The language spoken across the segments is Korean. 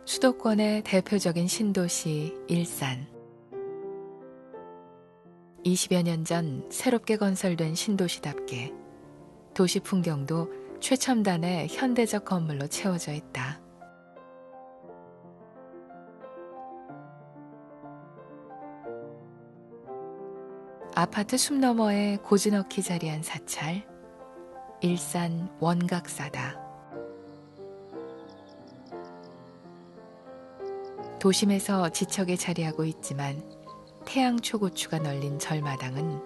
수도권의 대표적인 신도시 일산. 20여 년 전 새롭게 건설된 신도시답게 도시 풍경도 최첨단의 현대적 건물로 채워져 있다. 아파트 숲 너머에 고즈넉히 자리한 사찰, 일산 원각사다. 도심에서 지척에 자리하고 있지만 태양초고추가 널린 절마당은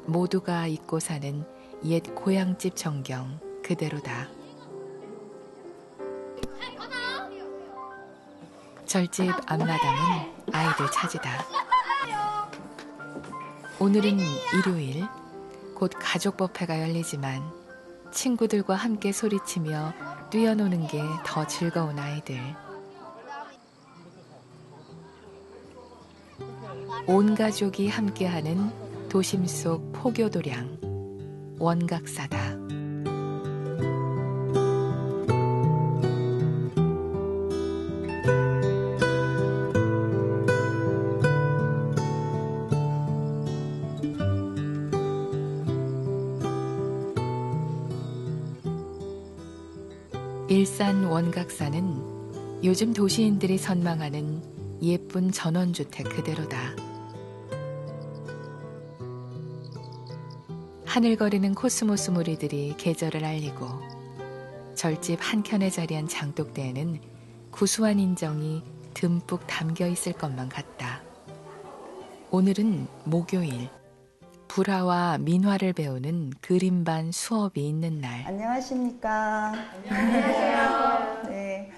모두가 잊고 사는 옛 고향집 전경 그대로다. 절집 앞마당은 아이들 차지다. 오늘은 일요일, 곧 가족법회가 열리지만 친구들과 함께 소리치며 뛰어노는 게 더 즐거운 아이들. 온 가족이 함께하는 도심 속 포교도량, 원각사다. 일산 원각사는 요즘 도시인들이 선망하는 예쁜 전원주택 그대로다. 하늘거리는 코스모스 무리들이 계절을 알리고 절집 한켠에 자리한 장독대에는 구수한 인정이 듬뿍 담겨 있을 것만 같다. 오늘은 목요일, 불화와 민화를 배우는 그림반 수업이 있는 날. 안녕하십니까. 안녕하세요. 네.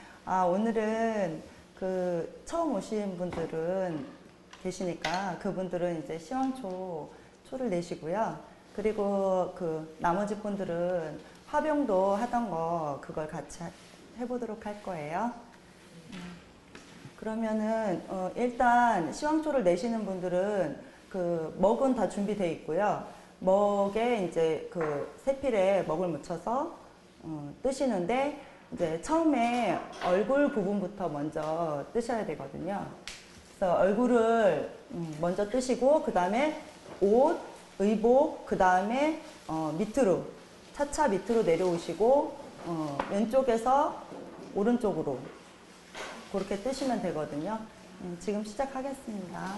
오늘은 처음 오신 분들은 계시니까 그분들은 이제 초를 내시고요. 그리고 나머지 분들은 화병도 하던 거 그걸 같이 해보도록 할 거예요. 그러면은 일단 시황초를 내시는 분들은 먹은 다 준비되어 있고요. 먹에 이제 세필에 먹을 묻혀서 뜨시는데 이제 처음에 얼굴 부분부터 먼저 뜨셔야 되거든요. 그래서 얼굴을 먼저 뜨시고 그 다음에 옷, 의복, 그 다음에 밑으로 차차 밑으로 내려오시고 왼쪽에서 오른쪽으로 그렇게 뜨시면 되거든요. 지금 시작하겠습니다.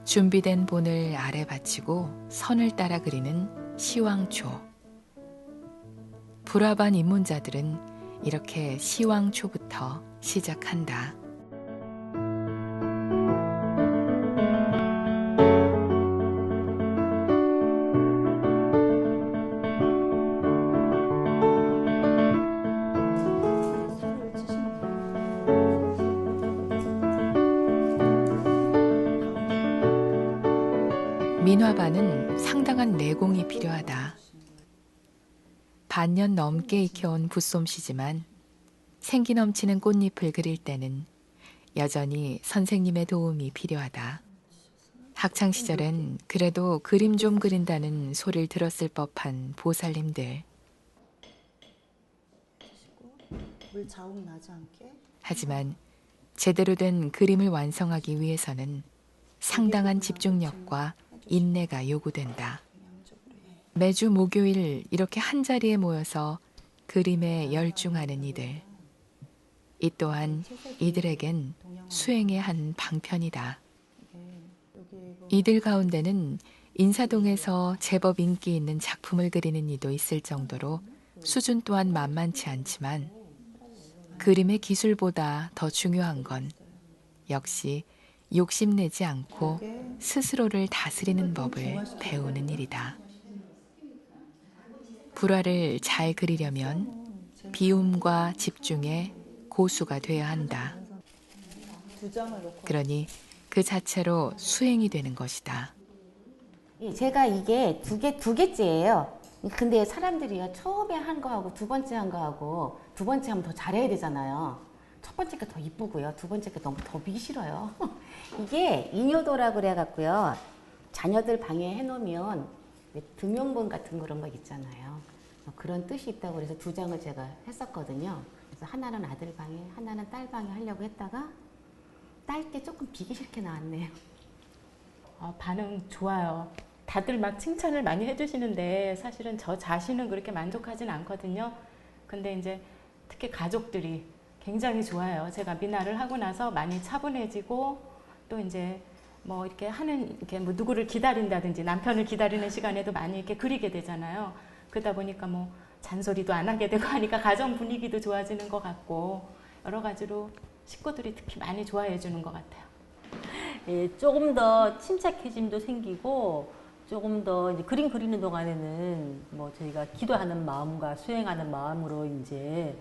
준비된 본을 아래 받치고 선을 따라 그리는 시황초. 불화반 입문자들은 이렇게 시황초부터 시작한다. 민화반은 상당한 내공이 필요하다. 반년 넘게 익혀온 붓솜씨지만 생기 넘치는 꽃잎을 그릴 때는 여전히 선생님의 도움이 필요하다. 학창시절엔 그래도 그림 좀 그린다는 소리를 들었을 법한 보살님들. 물 자국 나지 않게. 하지만 제대로 된 그림을 완성하기 위해서는 상당한 집중력과 인내가 요구된다. 매주 목요일 이렇게 한자리에 모여서 그림에 열중하는 이들. 이 또한 이들에겐 수행의 한 방편이다. 이들 가운데는 인사동에서 제법 인기 있는 작품을 그리는 이도 있을 정도로 수준 또한 만만치 않지만 그림의 기술보다 더 중요한 건 역시 욕심내지 않고 스스로를 다스리는 법을 배우는 일이다. 불화를 잘 그리려면 비움과 집중에 고수가 돼야 한다. 그러니 그 자체로 수행이 되는 것이다. 제가 이게 두 개째예요. 근데 사람들이요, 처음에 한 거하고 두 번째 한 거하고 두 번째 하면 더 잘해야 되잖아요. 첫 번째 게 더 이쁘고요. 두 번째 게 너무 더 비기 싫어요. 이게 인효도라고 그래갖고요. 자녀들 방에 해놓으면 등용본 같은 그런 거 있잖아요. 그런 뜻이 있다고 그래서 2장을 제가 했었거든요. 그래서 하나는 아들 방에, 하나는 딸 방에 하려고 했다가 딸 때 조금 비기 싫게 나왔네요. 반응 좋아요. 다들 막 칭찬을 많이 해주시는데 사실은 저 자신은 그렇게 만족하진 않거든요. 근데 이제 특히 가족들이 굉장히 좋아요. 제가 미나를 하고 나서 많이 차분해지고 또 이제 뭐 이렇게 이렇게 뭐 누구를 기다린다든지 남편을 기다리는 시간에도 많이 이렇게 그리게 되잖아요. 그러다 보니까 뭐 잔소리도 안 하게 되고 하니까 가정 분위기도 좋아지는 것 같고 여러 가지로 식구들이 특히 많이 좋아해 주는 것 같아요. 예, 조금 더 침착해짐도 생기고 조금 더 이제 그림 그리는 동안에는 뭐 저희가 기도하는 마음과 수행하는 마음으로 이제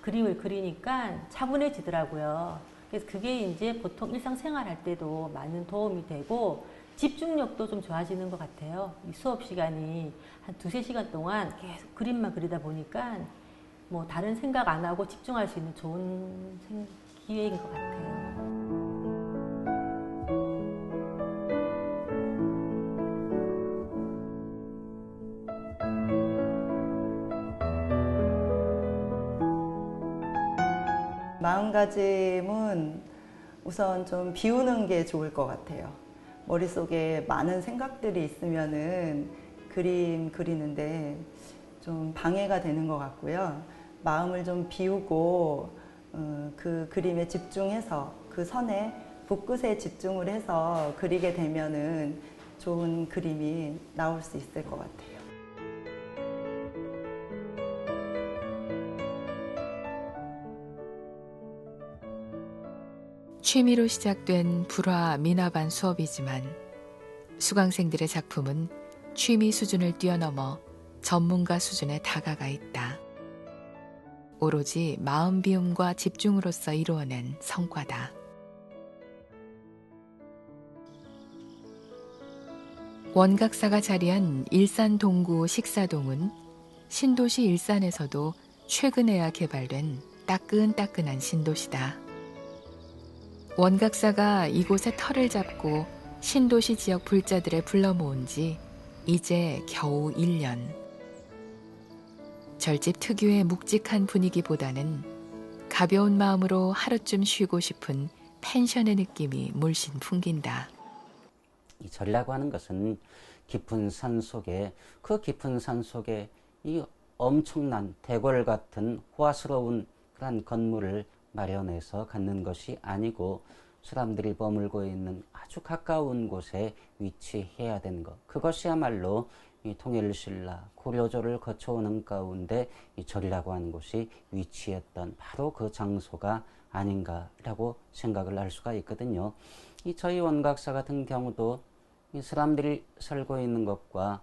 그림을 그리니까 차분해지더라고요. 그래서 그게 이제 보통 일상생활 할 때도 많은 도움이 되고 집중력도 좀 좋아지는 것 같아요. 이 수업 시간이 한 2~3시간 동안 계속 그림만 그리다 보니까 뭐 다른 생각 안 하고 집중할 수 있는 좋은 기회인 것 같아요. 마음가짐은 우선 좀 비우는 게 좋을 것 같아요. 머릿속에 많은 생각들이 있으면은 그림 그리는데 좀 방해가 되는 것 같고요. 마음을 좀 비우고 그 그림에 집중해서 그 선에 붓끝에 집중을 해서 그리게 되면은 좋은 그림이 나올 수 있을 것 같아요. 취미로 시작된 불화 미나반 수업이지만 수강생들의 작품은 취미 수준을 뛰어넘어 전문가 수준에 다가가 있다. 오로지 마음 비움과 집중으로써 이루어낸 성과다. 원각사가 자리한 일산 동구 식사동은 신도시 일산에서도 최근에야 개발된 따끈따끈한 신도시다. 원각사가 이곳에 터를 잡고 신도시 지역 불자들을 불러 모은 지 이제 겨우 1년. 절집 특유의 묵직한 분위기보다는 가벼운 마음으로 하루쯤 쉬고 싶은 펜션의 느낌이 물씬 풍긴다. 이 절이라고 하는 것은 깊은 산 속에 이 엄청난 대궐 같은 호화스러운 그런 건물을 마련해서 갖는 것이 아니고 사람들이 머물고 있는 아주 가까운 곳에 위치해야 되는 것. 그것이야말로 이 통일신라 고려조를 거쳐오는 가운데 이 절이라고 하는 곳이 위치했던 바로 그 장소가 아닌가라고 생각을 할 수가 있거든요. 이 저희 원각사 같은 경우도 이 사람들이 살고 있는 것과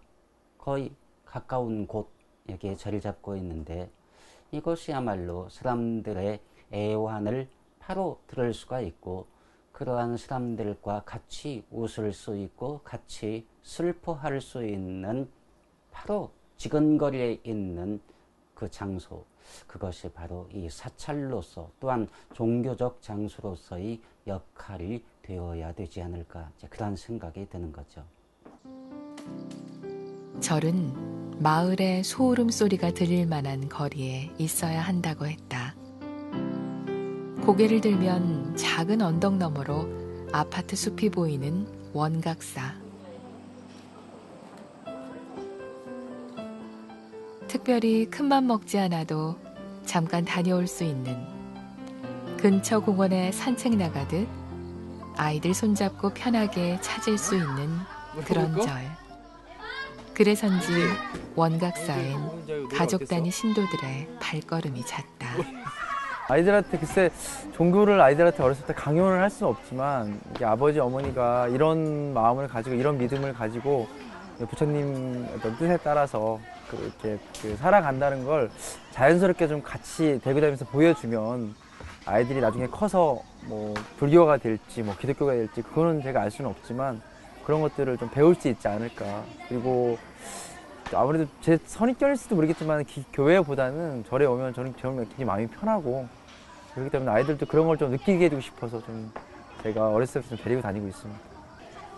거의 가까운 곳 여기에 자리 잡고 있는데 이것이야말로 사람들의 애환을 바로 들을 수가 있고 그러한 사람들과 같이 웃을 수 있고 같이 슬퍼할 수 있는 바로 지근거리에 있는 그 장소, 그것이 바로 이 사찰로서 또한 종교적 장소로서의 역할이 되어야 되지 않을까, 그런 생각이 드는 거죠. 절은 마을의 소울음 소리가 들릴 만한 거리에 있어야 한다고 했다. 고개를 들면 작은 언덕 너머로 아파트 숲이 보이는 원각사. 특별히 큰맘 먹지 않아도 잠깐 다녀올 수 있는, 근처 공원에 산책 나가듯 아이들 손잡고 편하게 찾을 수 있는 그런 절. 그래서인지 원각사엔 가족 단위 신도들의 발걸음이 잦다. 아이들한테 글쎄 종교를 아이들한테 어렸을 때 강요를 할 수는 없지만 이게 아버지 어머니가 이런 마음을 가지고 이런 믿음을 가지고 부처님 어떤 뜻에 따라서 그렇게 살아간다는 걸 자연스럽게 좀 같이 대구다니면서 보여주면 아이들이 나중에 커서 뭐 불교가 될지 뭐 기독교가 될지 그거는 제가 알 수는 없지만 그런 것들을 좀 배울 수 있지 않을까. 그리고 아무래도 제 선입견일지도 모르겠지만 교회보다는 절에 오면 저는 굉장히 마음이 편하고 그렇기 때문에 아이들도 그런 걸 좀 느끼게 해주고 싶어서 좀 제가 어렸을 때부터 좀 데리고 다니고 있습니다.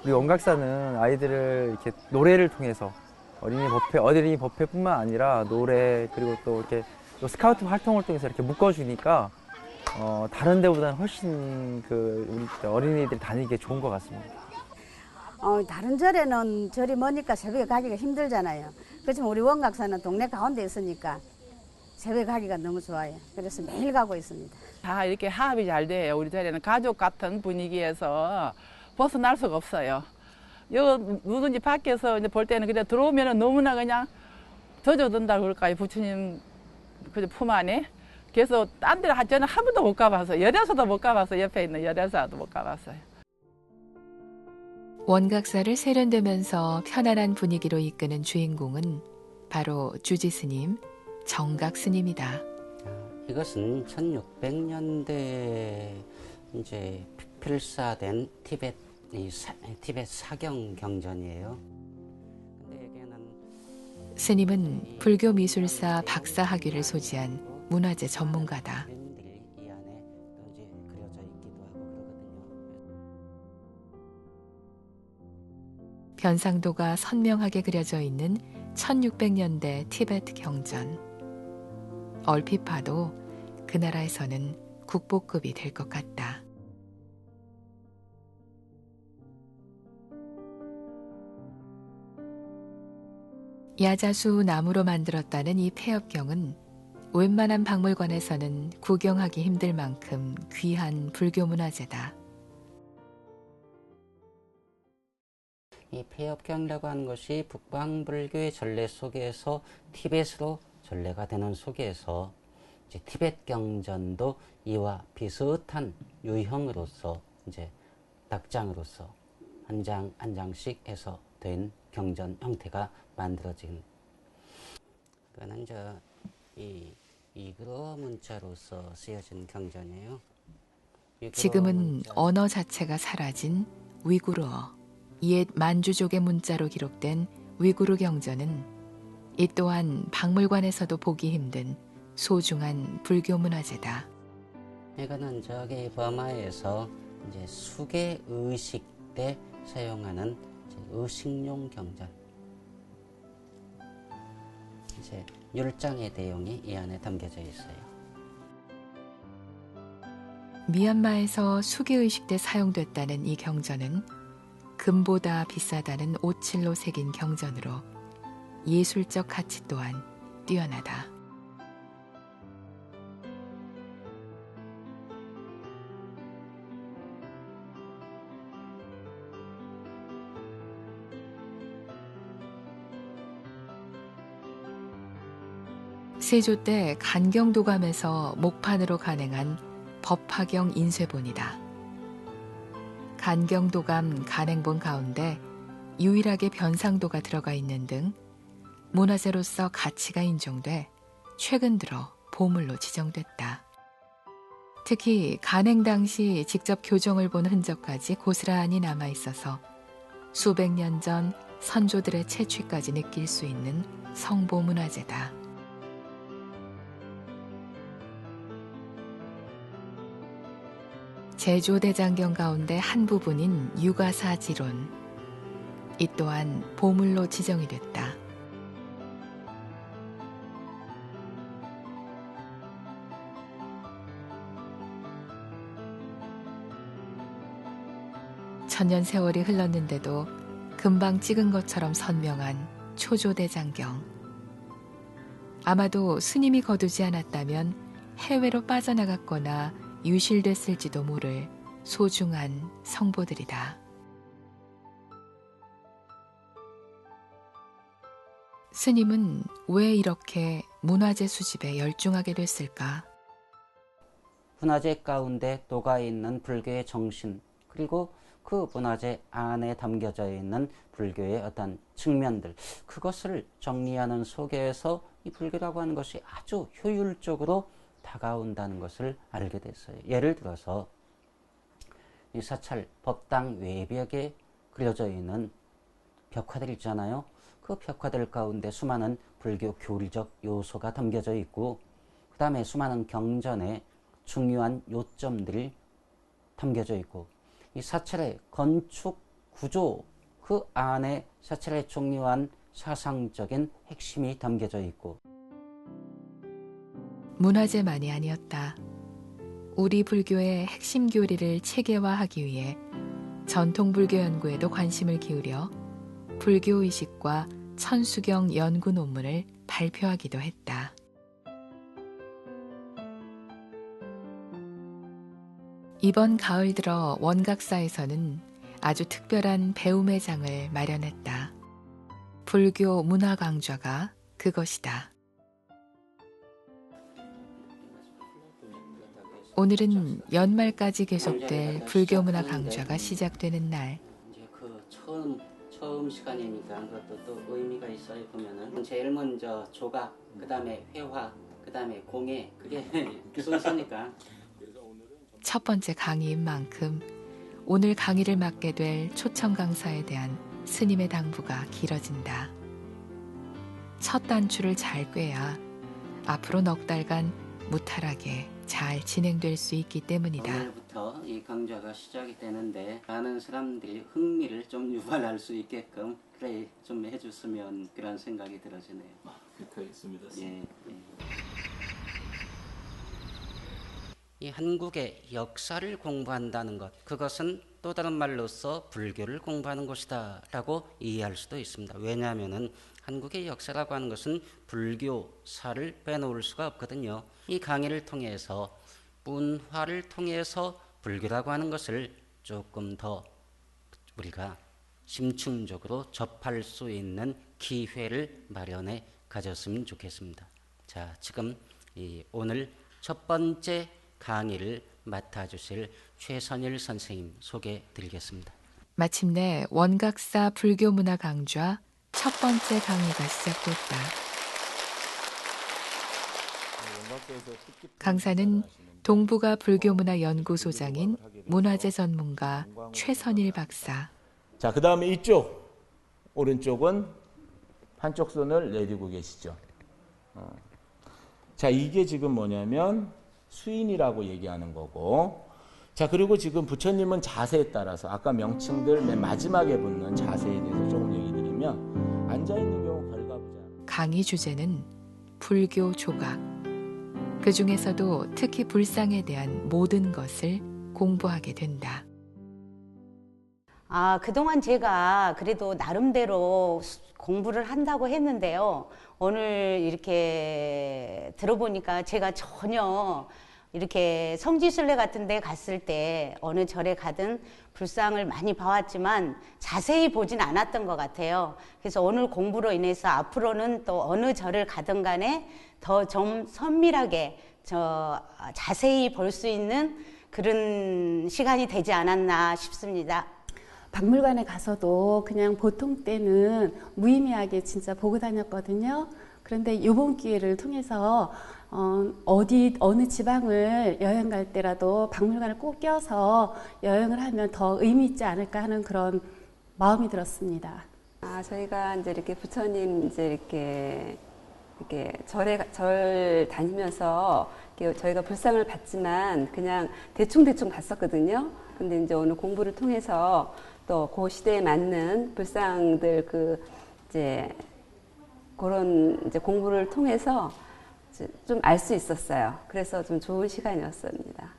우리 원각사는 아이들을 이렇게 노래를 통해서 어린이 법회뿐만 아니라 노래 그리고 또 이렇게 또 스카우트 활동을 통해서 이렇게 묶어주니까 다른 데보다는 훨씬 우리 어린이들이 다니기 좋은 것 같습니다. 다른 절에는 절이 머니까 새벽에 가기가 힘들잖아요. 그렇지만 우리 원각사는 동네 가운데 있으니까 새벽에 가기가 너무 좋아요. 그래서 매일 가고 있습니다. 다 이렇게 합이 잘 돼요. 우리 절에는 가족 같은 분위기에서 벗어날 수가 없어요. 누군지 밖에서 이제 볼 때는 그냥 들어오면 너무나 그냥 젖어든다 그럴까요? 부처님 품 안에. 그래서 딴 데를 저는 한 번도 못 가봤어요. 열애사도 못 가봤어요. 옆에 있는 열애사도 못 가봤어요. 원각사를 세련되면서 편안한 분위기로 이끄는 주인공은 바로 주지스님, 정각스님이다. 이것은 1600년대에 이제 필사된 티벳 사경 경전이에요. 근데 여기에는 스님은 불교 미술사 박사 학위를 소지한 문화재 전문가다. 그림들이 이 안에 또 이제 그려져 있기도 하고 그러거든요. 변상도가 선명하게 그려져 있는 1600년대 티베트 경전. 얼핏 봐도 그 나라에서는 국보급이 될 것 같다. 야자수 나무로 만들었다는 이 폐엽경은 웬만한 박물관에서는 구경하기 힘들 만큼 귀한 불교 문화재다. 이 폐엽경이라고 하는 것이 북방불교의 전래 속에서 티벳으로 전래가 되는 속에서 이제 티벳 경전도 이와 비슷한 유형으로서 이제 닭장으로서 한 장 한 장씩 해서 된 경전 형태가 만들어진. 그거는 이 이그러 문자로서 쓰여진 경전이에요. 지금은 언어 자체가 사라진 위구르어, 옛 만주족의 문자로 기록된 위구르 경전은 이 또한 박물관에서도 보기 힘든 소중한 불교 문화재다. 이거는 저기 버마에서 이제 수계 의식 때 사용하는 의식용 경전. 이제 율장의 내용이 이 안에 담겨져 있어요. 미얀마에서 수계의식 때 사용됐다는 이 경전은 금보다 비싸다는 오칠로 새긴 경전으로 예술적 가치 또한 뛰어나다. 세조 때 간경도감에서 목판으로 간행한 법화경 인쇄본이다. 간경도감 간행본 가운데 유일하게 변상도가 들어가 있는 등 문화재로서 가치가 인정돼 최근 들어 보물로 지정됐다. 특히 간행 당시 직접 교정을 본 흔적까지 고스란히 남아있어서 수백 년 전 선조들의 채취까지 느낄 수 있는 성보 문화재다. 제조대장경 가운데 한 부분인 유가사지론. 이 또한 보물로 지정이 됐다. 천년 세월이 흘렀는데도 금방 찍은 것처럼 선명한 초조대장경. 아마도 스님이 거두지 않았다면 해외로 빠져나갔거나 유실됐을지도 모를 소중한 성보들이다. 스님은 왜 이렇게 문화재 수집에 열중하게 됐을까? 문화재 가운데 녹아 있는 불교의 정신, 그리고 그 문화재 안에 담겨져 있는 불교의 어떤 측면들, 그것을 정리하는 속에서 이 불교라고 하는 것이 아주 효율적으로 다가온다는 것을 알게 됐어요. 예를 들어서 이 사찰 법당 외벽에 그려져 있는 벽화들 있잖아요. 그 벽화들 가운데 수많은 불교 교리적 요소가 담겨져 있고, 그 다음에 수많은 경전의 중요한 요점들이 담겨져 있고, 이 사찰의 건축 구조, 그 안에 사찰의 중요한 사상적인 핵심이 담겨져 있고 문화재만이 아니었다. 우리 불교의 핵심 교리를 체계화하기 위해 전통 불교 연구에도 관심을 기울여 불교 의식과 천수경 연구 논문을 발표하기도 했다. 이번 가을 들어 원각사에서는 아주 특별한 배움의 장을 마련했다. 불교 문화 강좌가 그것이다. 오늘은 연말까지 계속될 불교 문화 강좌가 시작되는 날. 이제 그 처음 시간이니까 그것도 또 의미가 있어요. 보면은 제일 먼저 조각, 그다음에 회화, 그다음에 공예, 그게 순서니까. 첫 번째 강의인 만큼 오늘 강의를 맡게 될 초청 강사에 대한 스님의 당부가 길어진다. 첫 단추를 잘 꿰야 앞으로 넉 달간 무탈하게 잘 진행될 수 있기 때문이다. 오늘부터 이 강좌가 시작이 되는데 많은 사람들이 흥미를 좀 유발할 수 있게끔 그래 좀 해줬으면 그런 생각이 들어지네요. 그렇게 하겠습니다. 예. 이 한국의 역사를 공부한다는 것, 그것은 또 다른 말로서 불교를 공부하는 것이다 라고 이해할 수도 있습니다. 왜냐하면은 한국의 역사라고 하는 것은 불교사를 빼놓을 수가 없거든요. 이 강의를 통해서 문화를 통해서 불교라고 하는 것을 조금 더 우리가 심층적으로 접할 수 있는 기회를 마련해 가졌으면 좋겠습니다. 자, 지금 오늘 첫 번째 강의를 맡아주실 최선일 선생님 소개해 드리겠습니다. 마침내 원각사 불교문화 강좌 첫 번째 강의가 시작됐다. 강사는 동북아 불교문화 연구소장인 문화재 전문가 최선일 박사. 자, 그 다음에 이쪽 오른쪽은 한쪽 손을 내리고 계시죠. 자, 이게 지금 뭐냐면 수인이라고 얘기하는 거고, 자, 그리고 지금 부처님은 자세에 따라서 아까 명칭들 맨 마지막에 붙는 자세에 대해서 조금 얘기 드리면, 앉아있는 경우 결과부자. 강의 주제는 불교 조각. 그 중에서도 특히 불상에 대한 모든 것을 공부하게 된다. 그동안 제가 그래도 나름대로 공부를 한다고 했는데요. 오늘 이렇게 들어보니까 제가 전혀 이렇게 성지순례 같은 데 갔을 때 어느 절에 가든 불상을 많이 봐왔지만 자세히 보진 않았던 것 같아요. 그래서 오늘 공부로 인해서 앞으로는 또 어느 절을 가든 간에 더 좀 선밀하게 자세히 볼 수 있는 그런 시간이 되지 않았나 싶습니다. 박물관에 가서도 그냥 보통 때는 무의미하게 진짜 보고 다녔거든요. 그런데 이번 기회를 통해서 어느 지방을 여행 갈 때라도 박물관을 꼭 껴서 여행을 하면 더 의미 있지 않을까 하는 그런 마음이 들었습니다. 저희가 이제 이렇게 부처님 이제 이렇게 절 다니면서 이렇게 저희가 불상을 봤지만 그냥 대충 봤었거든요. 근데 이제 오늘 공부를 통해서 또 그 시대에 맞는 불상들 그런 이제 공부를 통해서 좀 알 수 있었어요. 그래서 좀 좋은 시간이었습니다.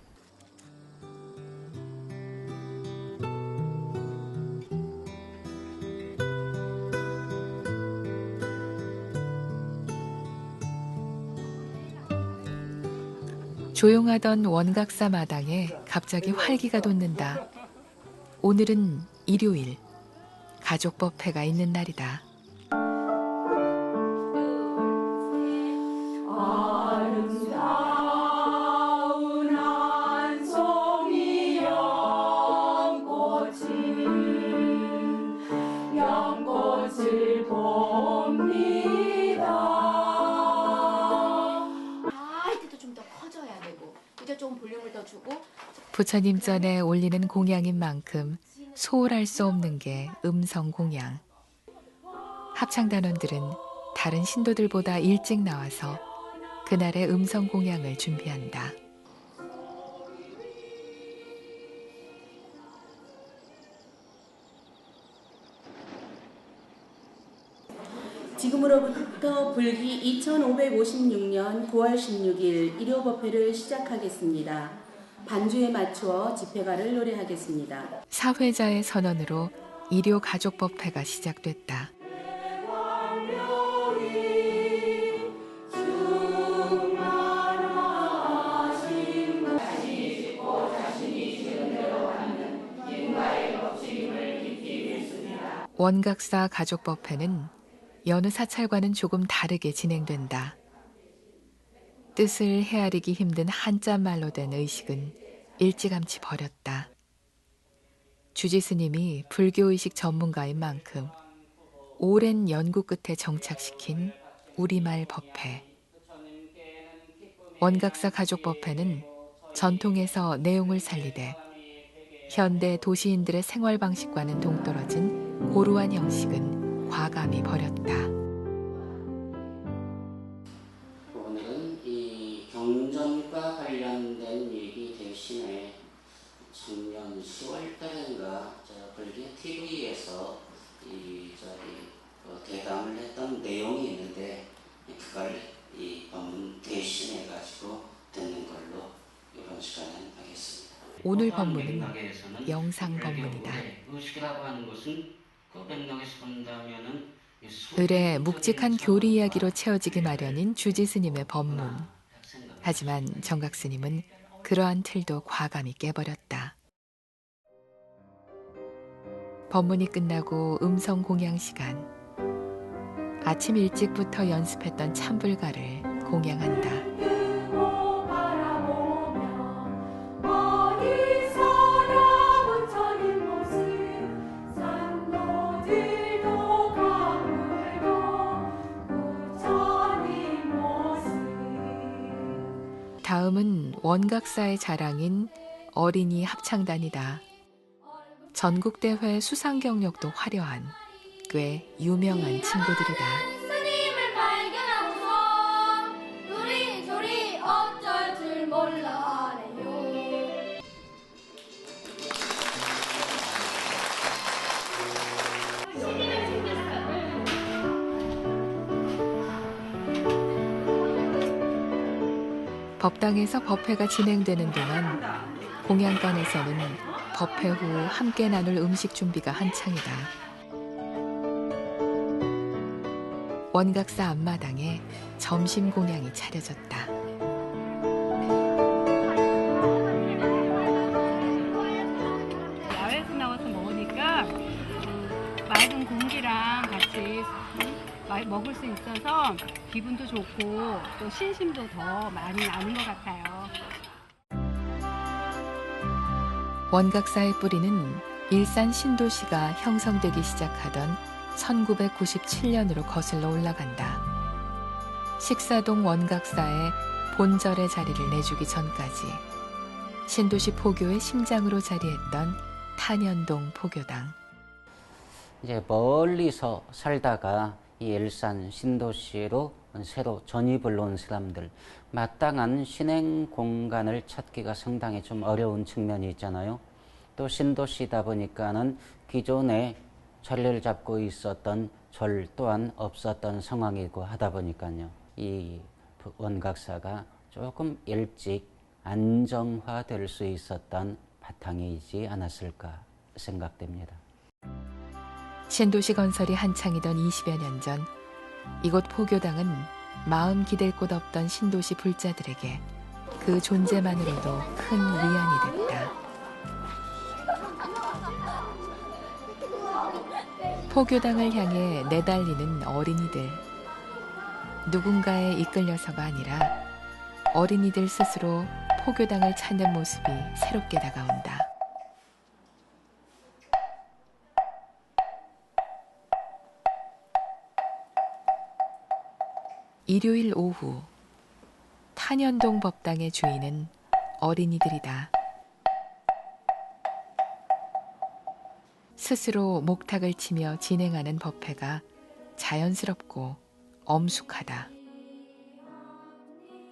조용하던 원각사 마당에 갑자기 활기가 돋는다. 오늘은 일요일, 가족법회가 있는 날이다. 부처님 전에 올리는 공양인 만큼 소홀할 수 없는 게 음성 공양. 합창단원들은 다른 신도들보다 일찍 나와서 그날의 음성 공양을 준비한다. 지금으로부터 불기 2556년 9월 16일 일요법회를 시작하겠습니다. 반주에 맞추어 집회가를 노래하겠습니다. 사회자의 선언으로 일요 가족법회가 시작됐다. 원각사 가족법회는 여느 사찰과는 조금 다르게 진행된다. 뜻을 헤아리기 힘든 한자말로 된 의식은 일찌감치 버렸다. 주지 스님이 불교의식 전문가인 만큼 오랜 연구 끝에 정착시킨 우리말 법회. 원각사 가족법회는 전통에서 내용을 살리되 현대 도시인들의 생활 방식과는 동떨어진 고루한 형식은 과감히 버렸다. 오늘은 이 경전과 관련된 얘기 대신에 작년 10월 달인가 불교 TV에서 대담을 했던 내용이 있는데 그걸 이 법문 대신해 가지고 듣는 걸로 이번 시간에 하겠습니다. 오늘 법문은 영상 법문이다. 의식이라고 하는 것은 그 맥락에서 본다면은 을의 묵직한 교리 이야기로 채워지기 마련인 주지 스님의 법문. 하지만 정각 스님은 그러한 틀도 과감히 깨버렸다. 법문이 끝나고 음성 공양 시간. 아침 일찍부터 연습했던 참불가를 공양한다. 다음은 원각사의 자랑인 어린이 합창단이다. 전국대회 수상 경력도 화려한 꽤 유명한 친구들이다. 스님을 발견하고서 요리조리 어쩔 줄 몰라래요. 법당에서 법회가 진행되는 동안 공양간에서는 법회 후 함께 나눌 음식 준비가 한창이다. 원각사 앞마당에 점심 공양이 차려졌다. 야외에서 나와서 먹으니까 맑은 공기랑 같이 먹을 수 있어서 기분도 좋고 또 신심도 더 많이 나는 것 같아요. 원각사의 뿌리는 일산 신도시가 형성되기 시작하던 1997년으로 거슬러 올라간다. 식사동 원각사의 본절의 자리를 내주기 전까지 신도시 포교의 심장으로 자리했던 탄현동 포교당. 이제 멀리서 살다가 이 일산 신도시로 새로 전입을 온 사람들, 마땅한 신행 공간을 찾기가 상당히 좀 어려운 측면이 있잖아요. 또 신도시다 보니까는 기존에 자리를 잡고 있었던 절 또한 없었던 상황이고 하다 보니까요. 이 원각사가 조금 일찍 안정화될 수 있었던 바탕이지 않았을까 생각됩니다. 신도시 건설이 한창이던 20여 년 전 이곳 포교당은 마음 기댈 곳 없던 신도시 불자들에게 그 존재만으로도 큰 위안이 됐다. 포교당을 향해 내달리는 어린이들. 누군가에 이끌려서가 아니라 어린이들 스스로 포교당을 찾는 모습이 새롭게 다가온다. 일요일 오후 탄현동 법당의 주인은 어린이들이다. 스스로 목탁을 치며 진행하는 법회가 자연스럽고 엄숙하다.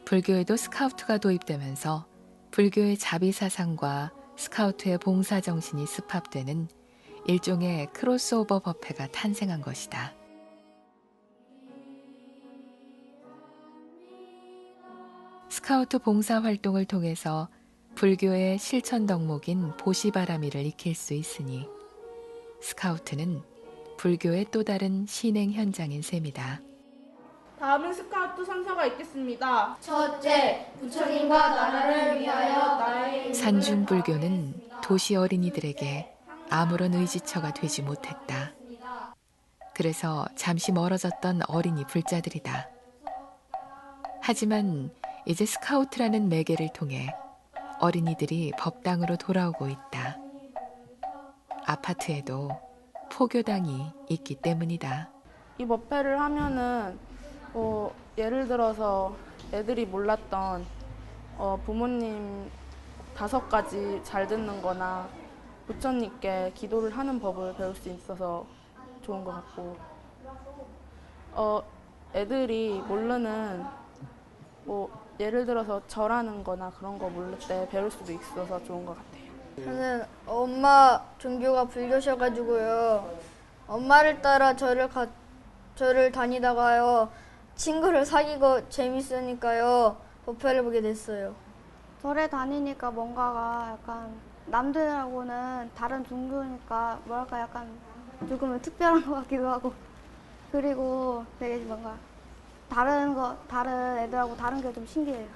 불교에도 스카우트가 도입되면서 불교의 자비사상과 스카우트의 봉사정신이 습합되는 일종의 크로스오버 법회가 탄생한 것이다. 스카우트 봉사 활동을 통해서 불교의 실천 덕목인 보시바라미를 익힐 수 있으니 스카우트는 불교의 또 다른 신행 현장인 셈이다. 다음은 스카우트 선서가 있겠습니다. 첫째, 부처님과 나라를 위하여 나의 산중불교는 도시 어린이들에게 아무런 의지처가 되지 못했다. 그래서 잠시 멀어졌던 어린이 불자들이다. 하지만 이제 스카우트라는 매개를 통해 어린이들이 법당으로 돌아오고 있다. 아파트에도 포교당이 있기 때문이다. 이 법회를 하면은 예를 들어서 애들이 몰랐던 부모님 5가지 잘 듣는 거나 부처님께 기도를 하는 법을 배울 수 있어서 좋은 것 같고 애들이 모르는 예를 들어서 절하는 거나 그런 거 모를 때 배울 수도 있어서 좋은 것 같아요. 저는 엄마 종교가 불교셔가지고요. 엄마를 따라 절을 다니다가요. 친구를 사귀고 재밌으니까요. 법회를 보게 됐어요. 절에 다니니까 뭔가가 약간 남들하고는 다른 종교니까 뭐랄까 약간 조금은 특별한 것 같기도 하고 그리고 되게 뭔가 다른 애들하고 다른 게 좀 신기해요.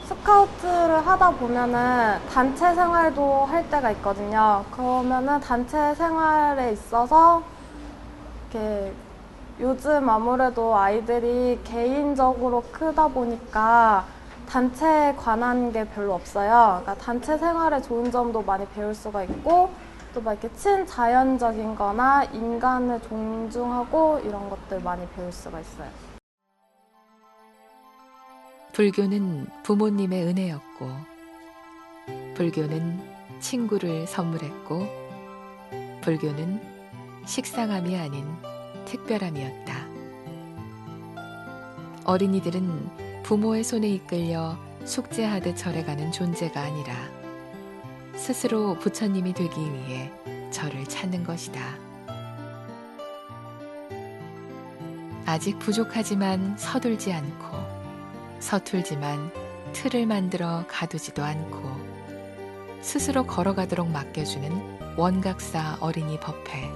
스카우트를 하다 보면은 단체 생활도 할 때가 있거든요. 그러면은 단체 생활에 있어서 이렇게 요즘 아무래도 아이들이 개인적으로 크다 보니까 단체에 관한 게 별로 없어요. 그러니까 단체 생활의 좋은 점도 많이 배울 수가 있고 또 막 이렇게 친자연적인 거나 인간을 존중하고 이런 것들 많이 배울 수가 있어요. 불교는 부모님의 은혜였고 불교는 친구를 선물했고 불교는 식상함이 아닌 특별함이었다. 어린이들은 부모의 손에 이끌려 숙제하듯 절에 가는 존재가 아니라 스스로 부처님이 되기 위해 절을 찾는 것이다. 아직 부족하지만 서둘지 않고 서툴지만 틀을 만들어 가두지도 않고 스스로 걸어가도록 맡겨주는 원각사 어린이 법회.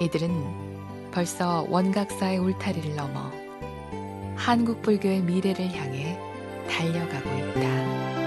이들은 벌써 원각사의 울타리를 넘어 한국 불교의 미래를 향해 달려가고 있다.